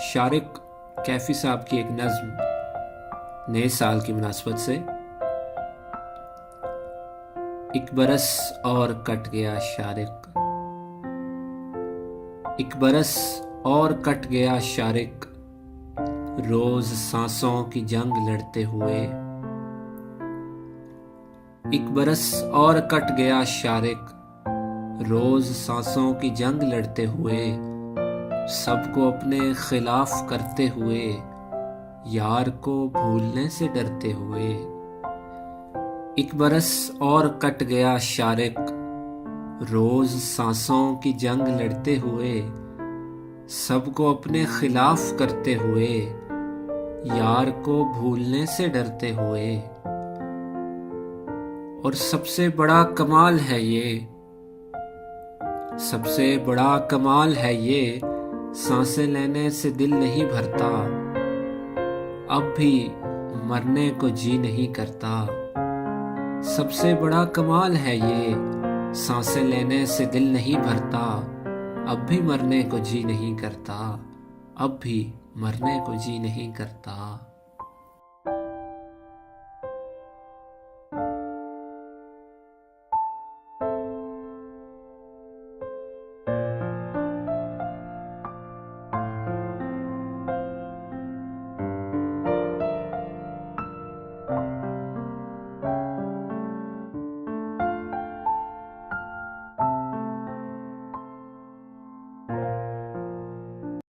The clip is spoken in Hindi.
शारिक कैफी साहब की एक नज्म नए साल की मुनासबत से। एक बरस और कट गया शारिक, एक बरस और कट गया शारिक, रोज सांसों की जंग लड़ते हुए। एक बरस और कट गया शारिक, रोज सांसों की जंग लड़ते हुए, सबको अपने खिलाफ करते हुए, यार को भूलने से डरते हुए। एक बरस और कट गया शारिक, रोज सांसों की जंग लड़ते हुए, सबको अपने खिलाफ करते हुए, यार को भूलने से डरते हुए। और सबसे बड़ा कमाल है ये, सबसे बड़ा कमाल है ये, सांसें लेने से दिल नहीं भरता, अब भी मरने को जी नहीं करता। सबसे बड़ा कमाल है ये, सांसें लेने से दिल नहीं भरता, अब भी मरने को जी नहीं करता, अब भी मरने को जी नहीं करता।